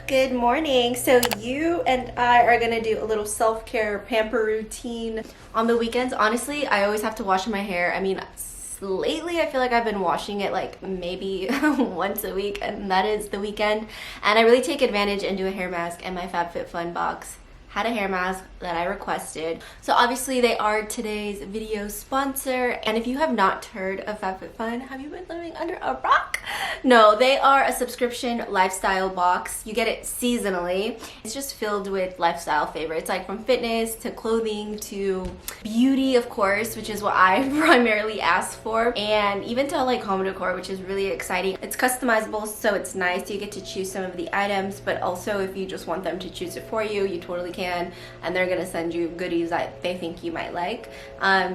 Good morning. So you and I are gonna do a little self-care pamper routine on the weekends. Honestly, I always have to wash my hair. I mean, lately I feel like I've been washing it like maybe once a week, and that is the weekend. And I really take advantage and do a hair mask, and my FabFitFun box had a hair mask that I requested. So obviously they are today's video sponsor. And if you have not heard of FabFitFun, have you been living under a rock? No, they are a subscription lifestyle box. You get it seasonally. It's just filled with lifestyle favorites, like from fitness to clothing to beauty, of course, which is what I primarily ask for, and even to like home decor, which is really exciting. It's customizable, so it's nice. You get to choose some of the items, but also if you just want them to choose it for you, you totally can. And they're gonna send you goodies that they think you might like.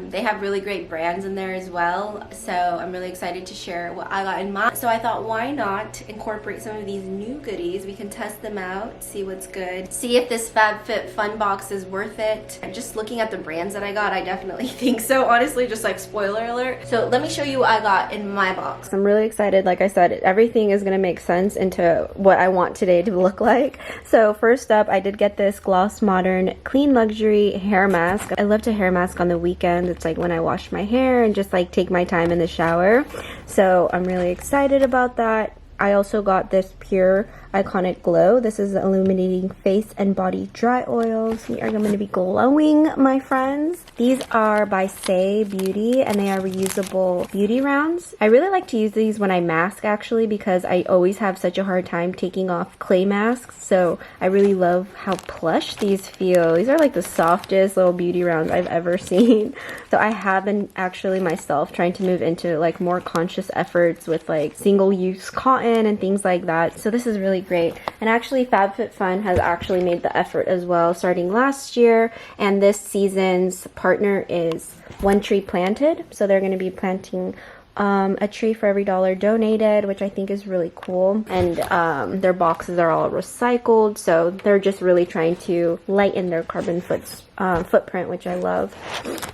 They have really great brands in there as well, so I'm really excited to share what I got in mine. So I thought, why not incorporate some of these new goodies? We can test them out, see what's good, see if this FabFitFun box is worth it. And just looking at the brands that I got, I definitely think so, honestly, just like spoiler alert. So let me show you what I got in my box. I'm really excited. Like I said, everything is gonna make sense into what I want today to look like. So first up, I did get this Gloss Modern Clean Luxury hair mask. I love to hair mask on the weekend. It's like when I wash my hair and just like take my time in the shower. So I'm really excited about that. I also got this Pur Iconic Glow. This is the illuminating face and body dry oils. We are going to be glowing, my friends. These are by Say Beauty, and they are reusable beauty rounds. I really like to use these when I mask, actually, because I always have such a hard time taking off clay masks. So I really love how plush these feel. These are like the softest little beauty rounds I've ever seen. So I have been actually myself trying to move into like more conscious efforts with like single-use cotton and things like that. So this is really great. And actually FabFitFun has actually made the effort as well, starting last year, and this season's partner is One Tree Planted. So they're going to be planting a tree for every $1 donated, which I think is really cool. And their boxes are all recycled, so they're just really trying to lighten their carbon footprint, which I love.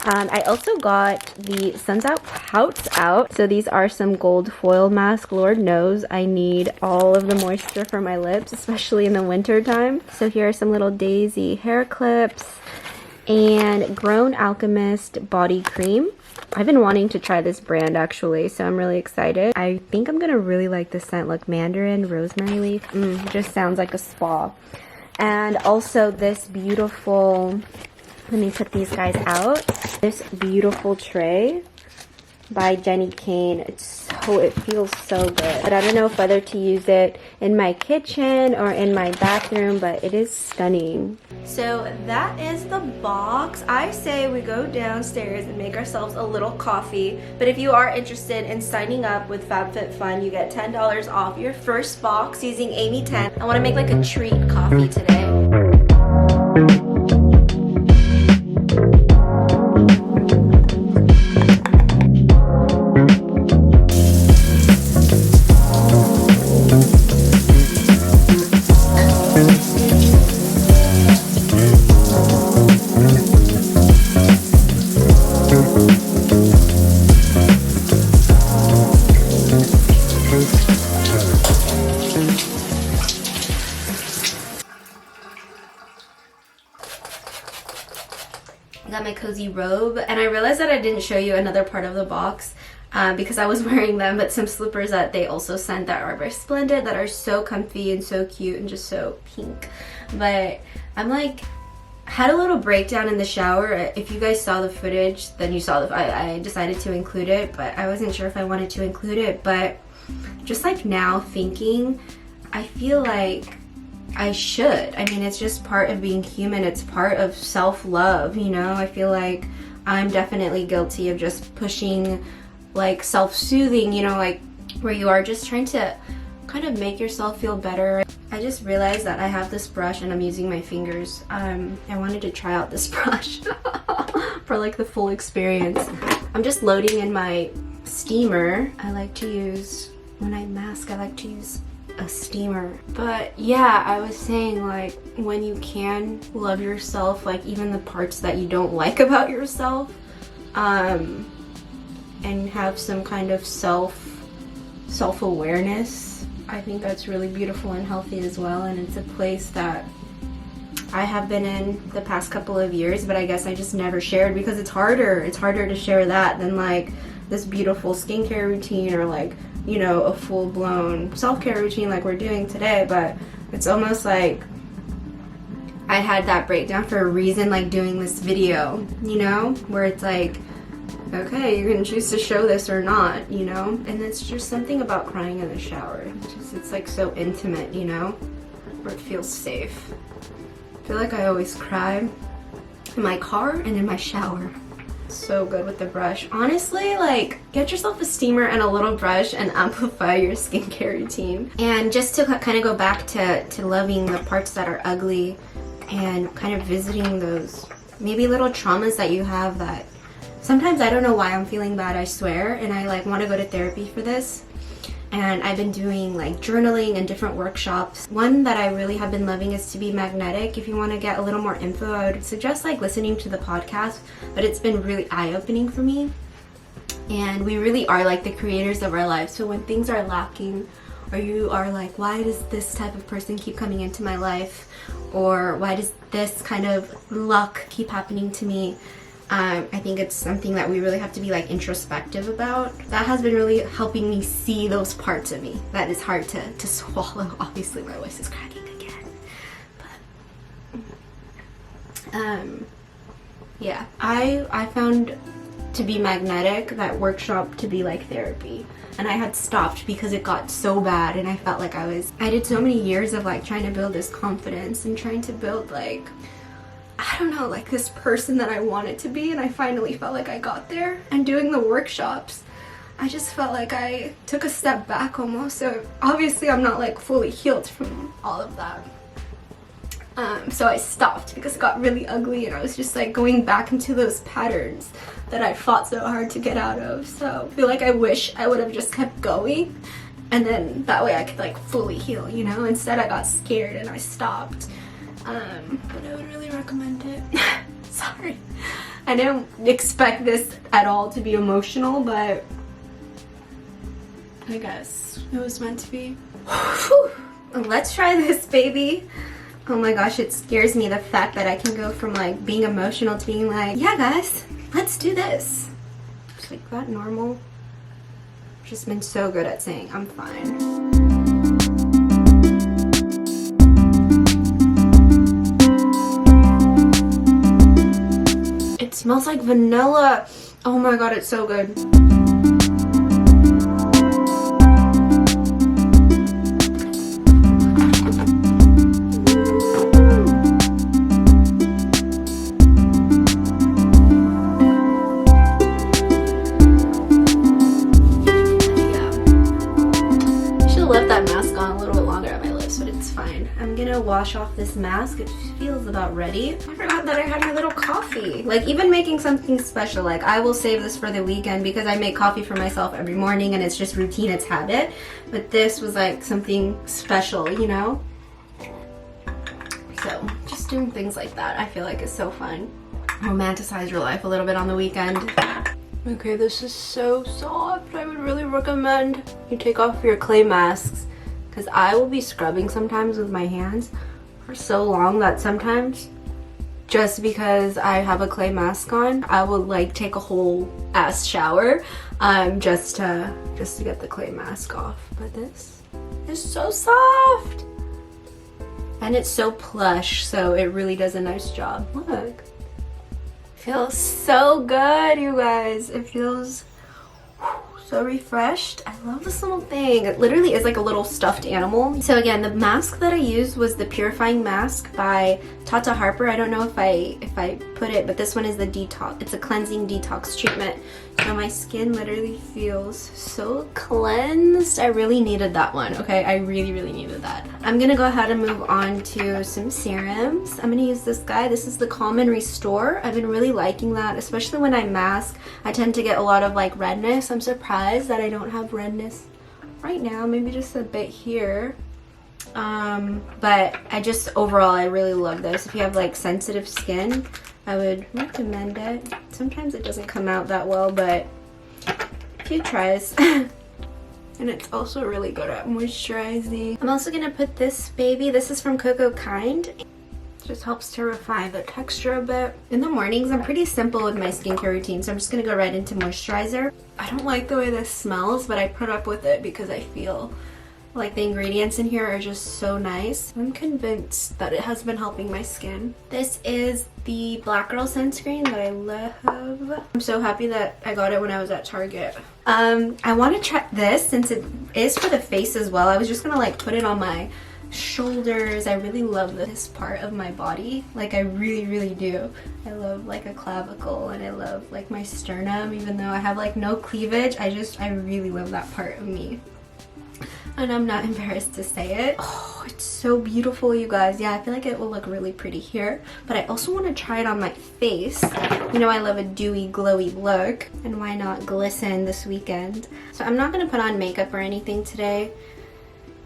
I also got the Suns Out Pouts out. So these are some gold foil mask. Lord knows I need all of the moisture for my lips, especially in the winter time. So here are some little daisy hair clips and Grown Alchemist body cream. I've been wanting to try this brand actually, so I'm really excited. I think I'm gonna really like this scent. Look, mandarin, rosemary leaf. Just sounds like a spa. And also this beautiful, let me put these guys out. This beautiful tray by Jenny Kane. It feels so good. But I don't know whether to use it in my kitchen or in my bathroom, but it is stunning. So that is the box. I say we go downstairs and make ourselves a little coffee. But if you are interested in signing up with FabFitFun, you get $10 off your first box using Amy10. I want to make like a treat coffee today. Got my cozy robe, and I realized that I didn't show you another part of the box because I was wearing them, but some slippers that they also sent that are resplendent, that are so comfy and so cute and just so pink. But I'm like, had a little breakdown in the shower. If you guys saw the footage, then you saw I decided to include it, but I wasn't sure if I wanted to include it. But just like now thinking, I feel like I should. I mean, it's just part of being human. It's part of self-love, you know? I feel like I'm definitely guilty of just pushing like self-soothing, you know, like where you are just trying to kind of make yourself feel better. I just realized that I have this brush and I'm using my fingers. I wanted to try out this brush for like the full experience. I'm just loading in my steamer. I like to use, when I mask, I like to use a steamer. But yeah, I was saying, like, when you can love yourself, like even the parts that you don't like about yourself, and have some kind of self-awareness, I think that's really beautiful and healthy as well, and it's a place that I have been in the past couple of years, but I guess I just never shared because it's harder to share that than like this beautiful skincare routine or like, you know, a full-blown self-care routine like we're doing today. But it's almost like I had that breakdown for a reason, like doing this video, you know, where it's like, okay, you're gonna choose to show this or not, you know. And it's just something about crying in the shower. It's like so intimate, you know, where it feels safe. I feel like I always cry in my car and in my shower. So good with the brush. Honestly, like, get yourself a steamer and a little brush and amplify your skincare routine. And just to kind of go back to loving the parts that are ugly and kind of visiting those maybe little traumas that you have that sometimes I don't know why I'm feeling bad, I swear, and I like want to go to therapy for this. And I've been doing like journaling and different workshops. One that I really have been loving is To Be Magnetic. If you want to get a little more info, I would suggest like listening to the podcast, but it's been really eye-opening for me. And we really are like the creators of our lives. So when things are lacking, or you are like, why does this type of person keep coming into my life? Or why does this kind of luck keep happening to me? I think it's something that we really have to be like introspective about. That has been really helping me see those parts of me that is hard to swallow. Obviously my voice is cracking again, but yeah, I found To Be Magnetic, that workshop, to be like therapy. And I had stopped because it got so bad and I felt like I did so many years of like trying to build this confidence and trying to build like, I don't know, like this person that I wanted to be, and I finally felt like I got there. And doing the workshops, I just felt like I took a step back almost. So obviously I'm not like fully healed from all of that. So I stopped because it got really ugly and I was just like going back into those patterns that I fought so hard to get out of. So I feel like I wish I would have just kept going, and then that way I could like fully heal, you know. Instead I got scared and I stopped. But I would really recommend it. Sorry, I didn't expect this at all to be emotional, but I guess it was meant to be. Let's try this, baby. Oh my gosh, it scares me, the fact that I can go from like being emotional to being like, yeah guys, let's do this. It's like that normal. I've just been so good at saying I'm fine. It smells like vanilla. Oh my god, it's so good. Wash off this mask. It feels about ready. I forgot that I had my little coffee. Like, even making something special, like I will save this for the weekend because I make coffee for myself every morning and it's just routine, it's habit. But this was like something special, you know? So just doing things like that I feel like is so fun. Romanticize your life a little bit on the weekend. Okay, this is so soft. I would really recommend you take off your clay masks, because I will be scrubbing sometimes with my hands for so long that sometimes just because I have a clay mask on, I will like take a whole ass shower just to get the clay mask off. But this is so soft and it's so plush, so it really does a nice job. Look, feels so good, you guys. It feels so refreshed. I love this little thing. It literally is like a little stuffed animal. So again, the mask that I used was the Purifying Mask by Tata Harper. I don't know if I put it, but this one is the detox. It's a cleansing detox treatment. So my skin literally feels so cleansed. I really needed that one, okay? I really, really needed that. I'm gonna go ahead and move on to some serums. I'm gonna use this guy. This is the Calm and Restore. I've been really liking that, especially when I mask. I tend to get a lot of like redness. I'm surprised that I don't have redness right now. Maybe just a bit here. But overall I really love this. If you have like sensitive skin, I would recommend it. Sometimes it doesn't come out that well, but a few tries. and it's also really good at moisturizing. I'm also gonna put this baby. This is from Coco Kind. Just helps to refine the texture a bit. In the mornings, I'm pretty simple with my skincare routine, so I'm just gonna go right into moisturizer. I don't like the way this smells, but I put up with it because I feel like the ingredients in here are just so nice. I'm convinced that it has been helping my skin. This is the Black Girl sunscreen that I love. I'm so happy that I got it when I was at Target. I want to try this since it is for the face as well. I was just gonna like put it on my shoulders. I really love this part of my body. Like I really do. I love like a clavicle, and I love like my sternum, even though I have like no cleavage. I really love that part of me. And I'm not embarrassed to say it. Oh, it's so beautiful, you guys. Yeah, I feel like it will look really pretty here. But I also want to try it on my face. You know, I love a dewy, glowy look. And why not glisten this weekend? So I'm not going to put on makeup or anything today.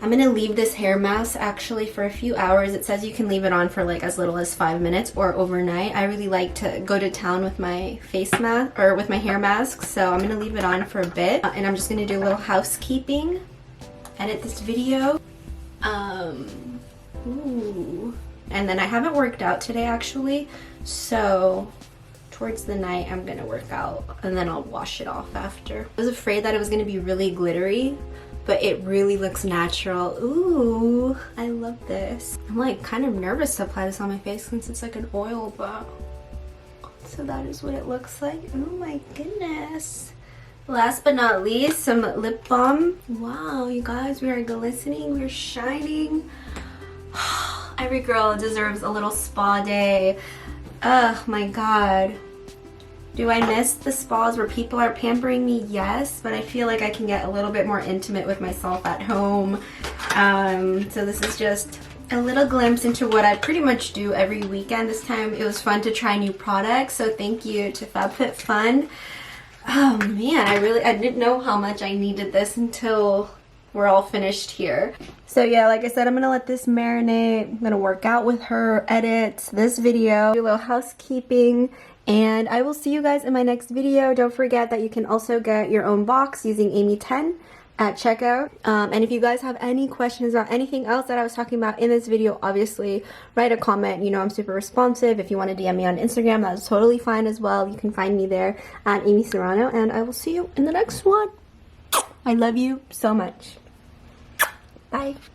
I'm going to leave this hair mask actually for a few hours. It says you can leave it on for like as little as 5 minutes or overnight. I really like to go to town with my face mask or with my hair mask. So I'm going to leave it on for a bit. And I'm just going to do a little housekeeping. Edit this video. Ooh. And then I haven't worked out today actually, so towards the night I'm gonna work out and then I'll wash it off after. I was afraid that it was gonna be really glittery, but it really looks natural. Ooh, I love this. I'm like kind of nervous to apply this on my face since it's like an oil, but so that is what it looks like. Oh my goodness. Last but not least, some lip balm. Wow, you guys, we are glistening, we're shining. Every girl deserves a little spa day. Oh my god. Do I miss the spas where people are pampering me? Yes, but I feel like I can get a little bit more intimate with myself at home. So this is just a little glimpse into what I pretty much do every weekend. This time it was fun to try new products, so thank you to FabFitFun. Oh man, I didn't know how much I needed this until we're all finished here. So yeah, like I said, I'm gonna let this marinate. I'm gonna work out with her, edit this video, do a little housekeeping, and I will see you guys in my next video. Don't forget that you can also get your own box using Amy 10 at checkout. And if you guys have any questions about anything else that I was talking about in this video, obviously write a comment. You know I'm super responsive. If you want to DM me on Instagram, that's totally fine as well. You can find me there at Amy Serrano, and I will see you in the next one. I love you so much. Bye.